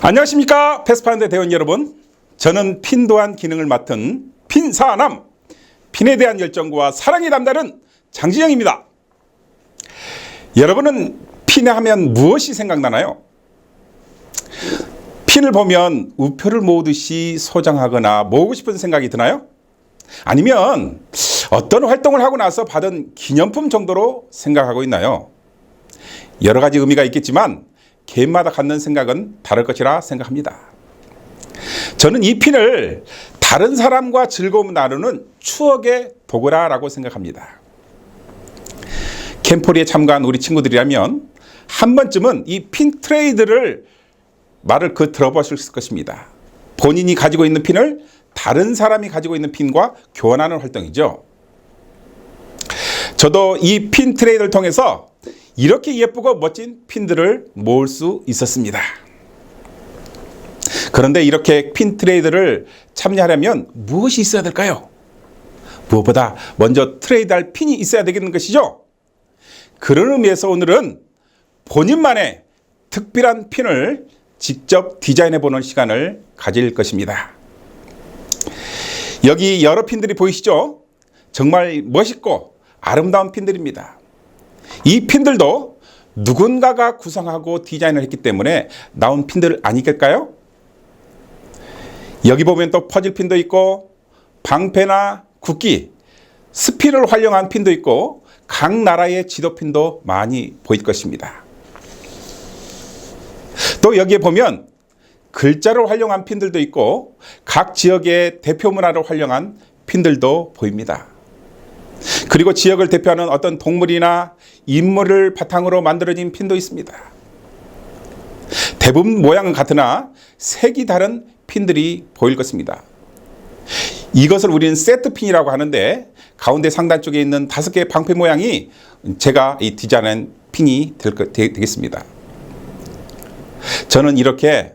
안녕하십니까, 패스파인더 대원 여러분. 저는 핀도안 기능을 맡은 핀사남, 핀에 대한 열정과 사랑이 남다른 장진영입니다. 여러분은 핀에 하면 무엇이 생각나나요? 핀을 보면 우표를 모으듯이 소장하거나 모으고 싶은 생각이 드나요? 아니면 어떤 활동을 하고 나서 받은 기념품 정도로 생각하고 있나요? 여러 가지 의미가 있겠지만 개인마다 갖는 생각은 다를 것이라 생각합니다. 저는 이 핀을 다른 사람과 즐거움을 나누는 추억의 도구라고 생각합니다. 캠포리에 참가한 우리 친구들이라면 한 번쯤은 이 핀 트레이드를 말을 들어보실 것입니다. 본인이 가지고 있는 핀을 다른 사람이 가지고 있는 핀과 교환하는 활동이죠. 저도 이 핀 트레이드를 통해서 이렇게 예쁘고 멋진 핀들을 모을 수 있었습니다. 그런데 이렇게 핀 트레이드를 참여하려면 무엇이 있어야 될까요? 무엇보다 먼저 트레이드할 핀이 있어야 되겠는 것이죠. 그런 의미에서 오늘은 본인만의 특별한 핀을 직접 디자인해 보는 시간을 가질 것입니다. 여기 여러 핀들이 보이시죠? 정말 멋있고 아름다운 핀들입니다. 이 핀들도 누군가가 구성하고 디자인을 했기 때문에 나온 핀들 아니겠을까요? 여기 보면 또 퍼즐 핀도 있고 방패나 국기, 스피를 활용한 핀도 있고 각 나라의 지도 핀도 많이 보일 것입니다. 또 여기에 보면 글자를 활용한 핀들도 있고 각 지역의 대표 문화를 활용한 핀들도 보입니다. 그리고 지역을 대표하는 어떤 동물이나 인물을 바탕으로 만들어진 핀도 있습니다. 대부분 모양은 같으나 색이 다른 핀들이 보일 것입니다. 이것을 우리는 세트 핀이라고 하는데 가운데 상단 쪽에 있는 5개의 방패 모양이 제가 이 디자인한 핀이 되겠습니다. 저는 이렇게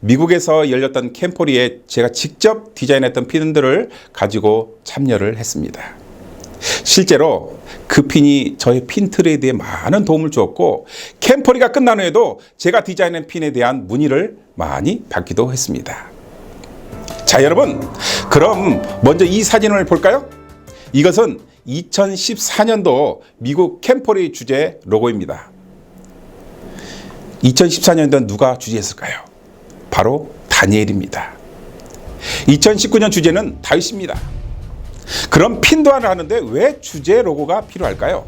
미국에서 열렸던 캠포리에 제가 직접 디자인했던 핀들을 가지고 참여를 했습니다. 실제로 그 핀이 저의 핀 트레이드에 많은 도움을 주었고 캠포리가 끝난 후에도 제가 디자인한 핀에 대한 문의를 많이 받기도 했습니다. 자, 여러분, 그럼 먼저 이 사진을 볼까요? 이것은 2014년도 미국 캠포리 주제 로고입니다. 2014년도는 누가 주재했을까요? 바로 다니엘입니다. 2019년 주제는 다윗입니다. 그럼 핀도안을 하는데 왜 주제 로고가 필요할까요?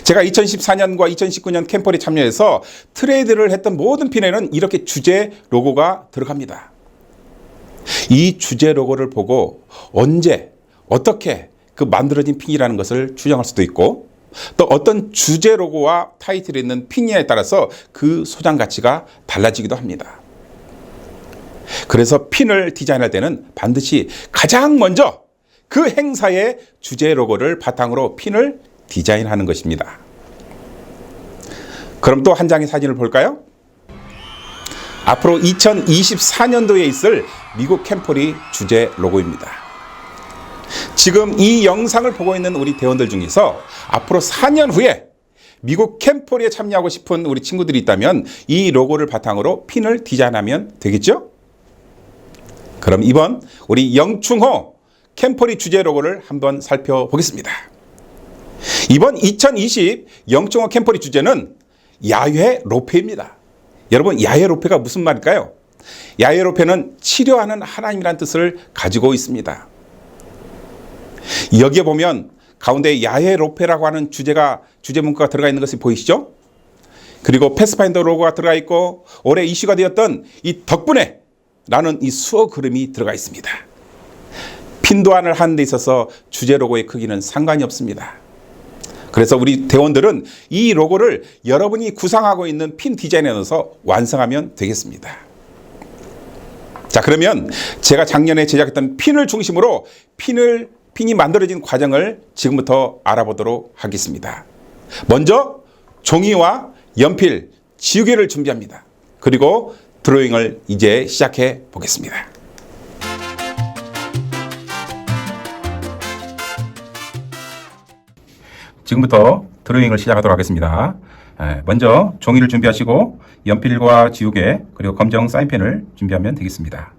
제가 2014년과 2019년 캠포리 참여해서 트레이드를 했던 모든 핀에는 이렇게 주제 로고가 들어갑니다. 이 주제 로고를 보고 언제 어떻게 그 만들어진 핀이라는 것을 추정할 수도 있고 또 어떤 주제 로고와 타이틀이 있는 핀에 따라서 그 소장 가치가 달라지기도 합니다. 그래서 핀을 디자인할 때는 반드시 가장 먼저 그 행사의 주제 로고를 바탕으로 핀을 디자인하는 것입니다. 그럼 또 한 장의 사진을 볼까요? 앞으로 2024년도에 있을 미국 캠포리 주제 로고입니다. 지금 이 영상을 보고 있는 우리 대원들 중에서 앞으로 4년 후에 미국 캠포리에 참여하고 싶은 우리 친구들이 있다면 이 로고를 바탕으로 핀을 디자인하면 되겠죠? 그럼 이번 우리 영충호 캠포리 주제 로고를 한번 살펴보겠습니다. 이번 2020 영충호 캠포리 주제는 야훼 로페입니다. 여러분, 야훼 로페가 무슨 말일까요? 야훼 로페는 치료하는 하나님이라는 뜻을 가지고 있습니다. 여기에 보면 가운데 야훼 로페라고 하는 주제 문구가 들어가 있는 것이 보이시죠? 그리고 패스파인더 로고가 들어가 있고 올해 이슈가 되었던 이 덕분에 라는 이 수어 그림이 들어가 있습니다. 핀도안을 하는 데 있어서 주제 로고의 크기는 상관이 없습니다. 그래서 우리 대원들은 이 로고를 여러분이 구상하고 있는 핀 디자인에 넣어서 완성하면 되겠습니다. 자, 그러면 제가 작년에 제작했던 핀을 중심으로 핀이 만들어진 과정을 지금부터 알아보도록 하겠습니다. 먼저 종이와 연필, 지우개를 준비합니다. 그리고 드로잉을 이제 시작해 보겠습니다. 지금부터 드로잉을 시작하도록 하겠습니다. 먼저 종이를 준비하시고 연필과 지우개 그리고 검정 사인펜을 준비하면 되겠습니다.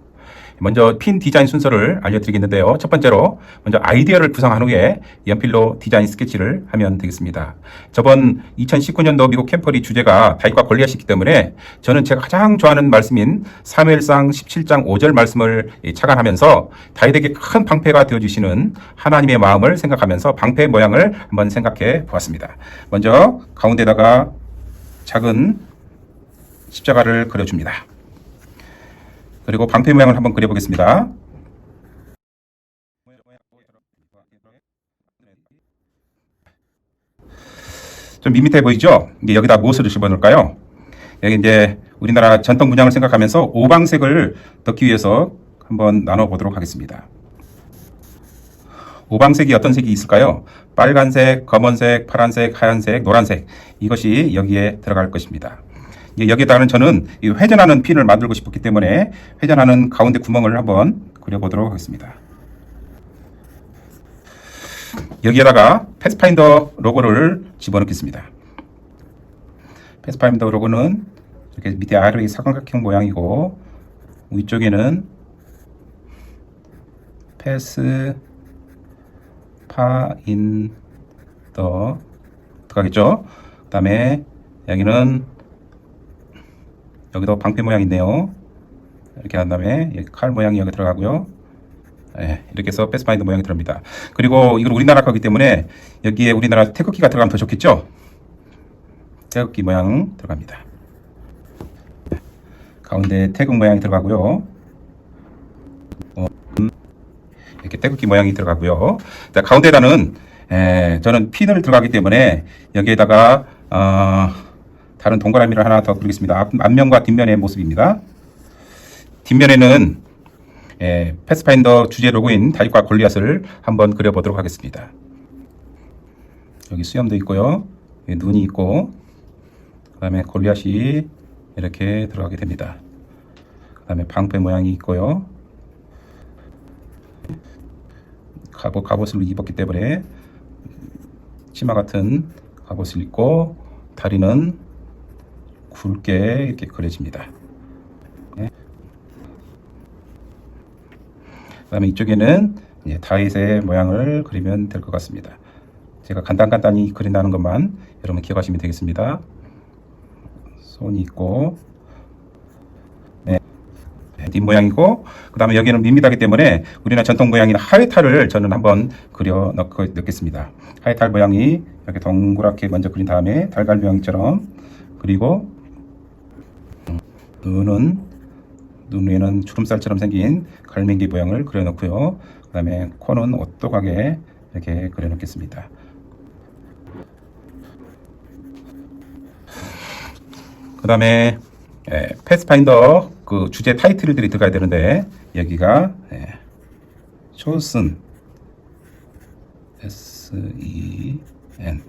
먼저 핀 디자인 순서를 알려드리겠는데요. 첫 번째로 먼저 아이디어를 구상한 후에 연필로 디자인 스케치를 하면 되겠습니다. 저번 2019년도 미국 캠퍼리 주제가 다윗과 골리앗이기 때문에 저는 제가 가장 좋아하는 말씀인 사무엘상 17장 5절 말씀을 착안하면서 다윗에게 큰 방패가 되어주시는 하나님의 마음을 생각하면서 방패 모양을 한번 생각해 보았습니다. 먼저 가운데다가 작은 십자가를 그려줍니다. 그리고 방패 모양을 한번 그려보겠습니다. 좀 밋밋해 보이죠? 이게 여기다 무엇을 집어넣을까요? 여기 이제 우리나라 전통 문양을 생각하면서 오방색을 넣기 위해서 한번 나눠보도록 하겠습니다. 오방색이 어떤 색이 있을까요? 빨간색, 검은색, 파란색, 하얀색, 노란색, 이것이 여기에 들어갈 것입니다. 여기에다가는 저는 이 회전하는 핀을 만들고 싶었기 때문에 회전하는 가운데 구멍을 한번 그려보도록 하겠습니다. 여기에다가 패스파인더 로고를 집어넣겠습니다. 패스파인더 로고는 이렇게 밑에 아래의 사각형 모양이고 위쪽에는 패스파인더 들어가겠죠. 그 다음에 여기는 여기도 방패 모양이 있네요. 이렇게 한 다음에 여기 칼 모양이 여기 들어가고요. 이렇게 해서 패스파인더 모양이 들어갑니다. 그리고 이건 우리나라 거기 때문에 여기에 우리나라 태극기가 들어가면 더 좋겠죠? 태극기 모양 들어갑니다. 가운데 태극 모양이 들어가고요. 이렇게 태극기 모양이 들어가고요. 자, 가운데다는 저는 핀을 들어가기 때문에 여기에다가 다른 동그라미를 하나 더 그리겠습니다. 앞면과 뒷면의 모습입니다. 뒷면에는 패스파인더 주제 로고인 다윗과 골리앗을 한번 그려보도록 하겠습니다. 여기 수염도 있고요. 여기 눈이 있고 그 다음에 골리앗이 이렇게 들어가게 됩니다. 그 다음에 방패 모양이 있고요. 갑옷을 입었기 때문에 치마 같은 갑옷을 입고 다리는 굵게 이렇게 그려집니다. 그 다음에 이쪽에는 다윗의 모양을 그리면 될 것 같습니다. 제가 간단히 그린다는 것만 여러분 기억하시면 되겠습니다. 손이 있고 뒷모양이고 그 다음에 여기는 밋밋하기 때문에 우리나라 전통 모양인 하회탈을 저는 한번 그려 넣겠습니다. 하회탈 모양이 이렇게 동그랗게 먼저 그린 다음에 달걀 모양처럼 그리고 눈 위에는 주름살처럼 생긴 갈매기 모양을 그려 놓고요. 그 다음에 코는 오똑하게 이렇게 그려 놓겠습니다. 그 다음에 패스파인더 그 주제 타이틀들이 들어가야 되는데 여기가 chosen S-E-N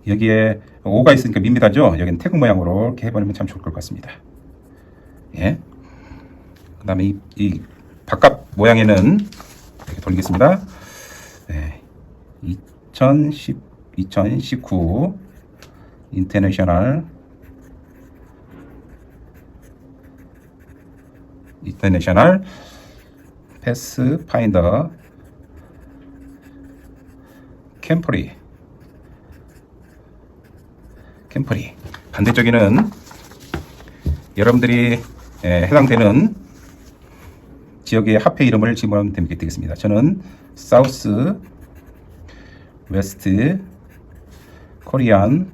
여기에 5가 있으니까 밋밋하죠. 여기는 태극 모양으로 이렇게 해버리면 참 좋을 것 같습니다. 그 다음에 이 바깥 모양에는 이렇게 돌리겠습니다. 2019 인터내셔널 패스파인더 캠퍼리 반대쪽에는 여러분들이 해당되는 지역의 화폐 이름을 집어넣으면 되겠습니다. 저는 사우스 웨스트 코리안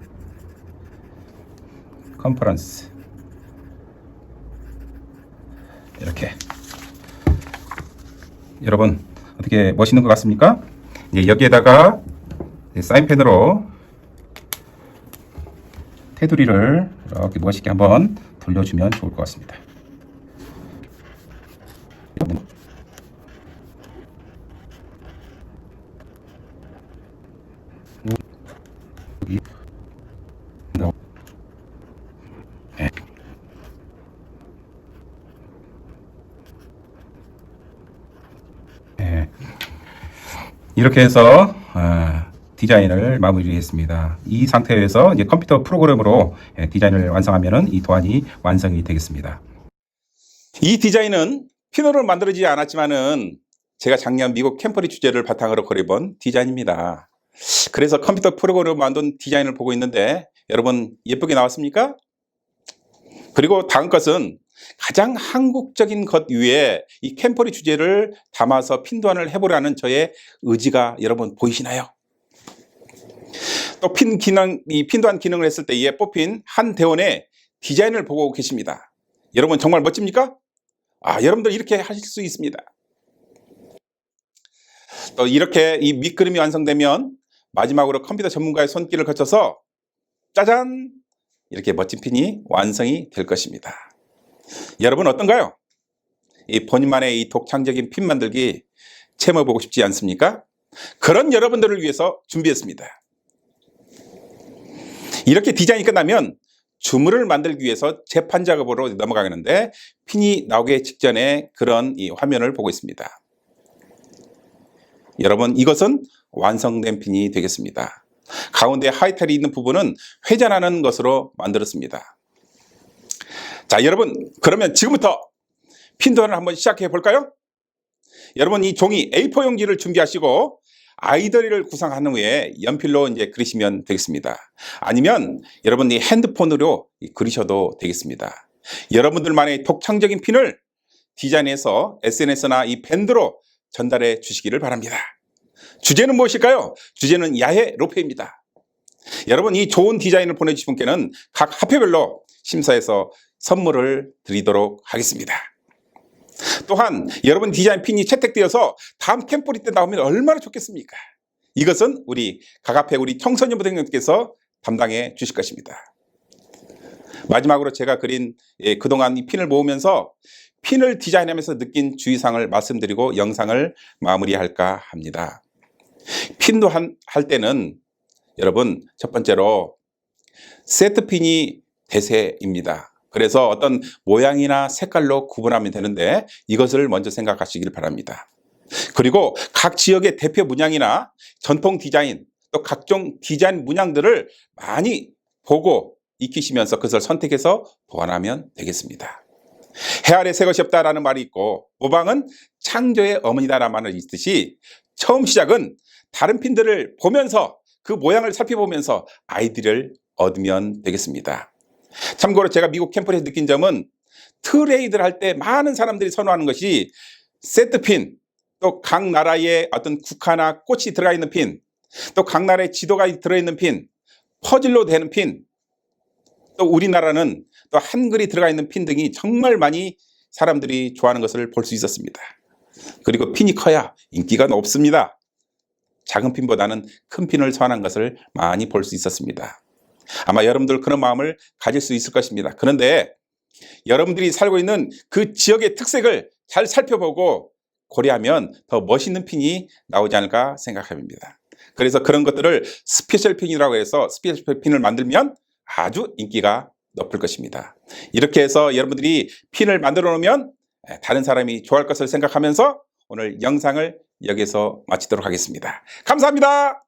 컨퍼런스 이렇게 여러분 어떻게 멋있는 것 같습니까? 여기에다가 사인펜으로 테두리를 이렇게 멋있게 한번 돌려주면 좋을 것 같습니다. 이렇게 해서 디자인을 마무리했습니다. 이 상태에서 이제 컴퓨터 프로그램으로 디자인을 완성하면은 이 도안이 완성이 되겠습니다. 이 디자인은 피노로 만들어지지 않았지만은 제가 작년 미국 캠퍼리 주제를 바탕으로 그려본 디자인입니다. 그래서 컴퓨터 프로그램으로 만든 디자인을 보고 있는데 여러분 예쁘게 나왔습니까? 그리고 다음 것은 가장 한국적인 것 위에 이 캠퍼리 주제를 담아서 핀도안을 해보라는 저의 의지가 여러분 보이시나요? 또 이 핀도안 기능을 했을 때에 뽑힌 한 대원의 디자인을 보고 계십니다. 여러분 정말 멋집니까? 여러분들 이렇게 하실 수 있습니다. 또 이렇게 이 밑그림이 완성되면 마지막으로 컴퓨터 전문가의 손길을 거쳐서 짜잔! 이렇게 멋진 핀이 완성이 될 것입니다. 여러분 어떤가요? 이 본인만의 이 독창적인 핀 만들기 체험해보고 싶지 않습니까? 그런 여러분들을 위해서 준비했습니다. 이렇게 디자인이 끝나면 주문을 만들기 위해서 재판 작업으로 넘어가겠는데 핀이 나오기 직전에 그런 이 화면을 보고 있습니다. 여러분 이것은 완성된 핀이 되겠습니다. 가운데 하이텔이 있는 부분은 회전하는 것으로 만들었습니다. 자, 여러분 그러면 지금부터 핀도안을 한번 시작해 볼까요? 여러분 이 종이 A4 용지를 준비하시고 아이들을 구성한 후에 연필로 이제 그리시면 되겠습니다. 아니면 여러분 이 핸드폰으로 그리셔도 되겠습니다. 여러분들만의 독창적인 핀을 디자인해서 SNS나 이 밴드로 전달해 주시기를 바랍니다. 주제는 무엇일까요? 주제는 야해 로페입니다. 여러분 이 좋은 디자인을 보내주신 분께는 각 화표별로 심사해서 선물을 드리도록 하겠습니다. 또한 여러분 디자인 핀이 채택되어서 다음 캠퍼리 때 나오면 얼마나 좋겠습니까? 이것은 우리 각 앞에 우리 청소년부장님께서 담당해 주실 것입니다. 마지막으로 제가 그린 그동안 이 핀을 모으면서 핀을 디자인하면서 느낀 주의사항을 말씀드리고 영상을 마무리할까 합니다. 핀도 할 때는 여러분 첫 번째로 세트 핀이 대세입니다. 그래서 어떤 모양이나 색깔로 구분하면 되는데 이것을 먼저 생각하시길 바랍니다. 그리고 각 지역의 대표 문양이나 전통 디자인 또 각종 디자인 문양들을 많이 보고 익히시면서 그것을 선택해서 보완하면 되겠습니다. 해 아래 새 것이 없다라는 말이 있고 모방은 창조의 어머니다라는 말이 있듯이 처음 시작은 다른 핀들을 보면서 그 모양을 살펴보면서 아이디어를 얻으면 되겠습니다. 참고로 제가 미국 캠퍼리에서 느낀 점은 트레이드를 할 때 많은 사람들이 선호하는 것이 세트핀, 또 각 나라의 어떤 국화나 꽃이 들어가 있는 핀, 또 각 나라의 지도가 들어있는 핀, 퍼즐로 되는 핀, 또 우리나라는 또 한글이 들어가 있는 핀 등이 정말 많이 사람들이 좋아하는 것을 볼 수 있었습니다. 그리고 핀이 커야 인기가 높습니다. 작은 핀보다는 큰 핀을 선호하는 것을 많이 볼 수 있었습니다. 아마 여러분들 그런 마음을 가질 수 있을 것입니다. 그런데 여러분들이 살고 있는 그 지역의 특색을 잘 살펴보고 고려하면 더 멋있는 핀이 나오지 않을까 생각합니다. 그래서 그런 것들을 스페셜 핀이라고 해서 스페셜 핀을 만들면 아주 인기가 높을 것입니다. 이렇게 해서 여러분들이 핀을 만들어 놓으면 다른 사람이 좋아할 것을 생각하면서 오늘 영상을 여기서 마치도록 하겠습니다. 감사합니다.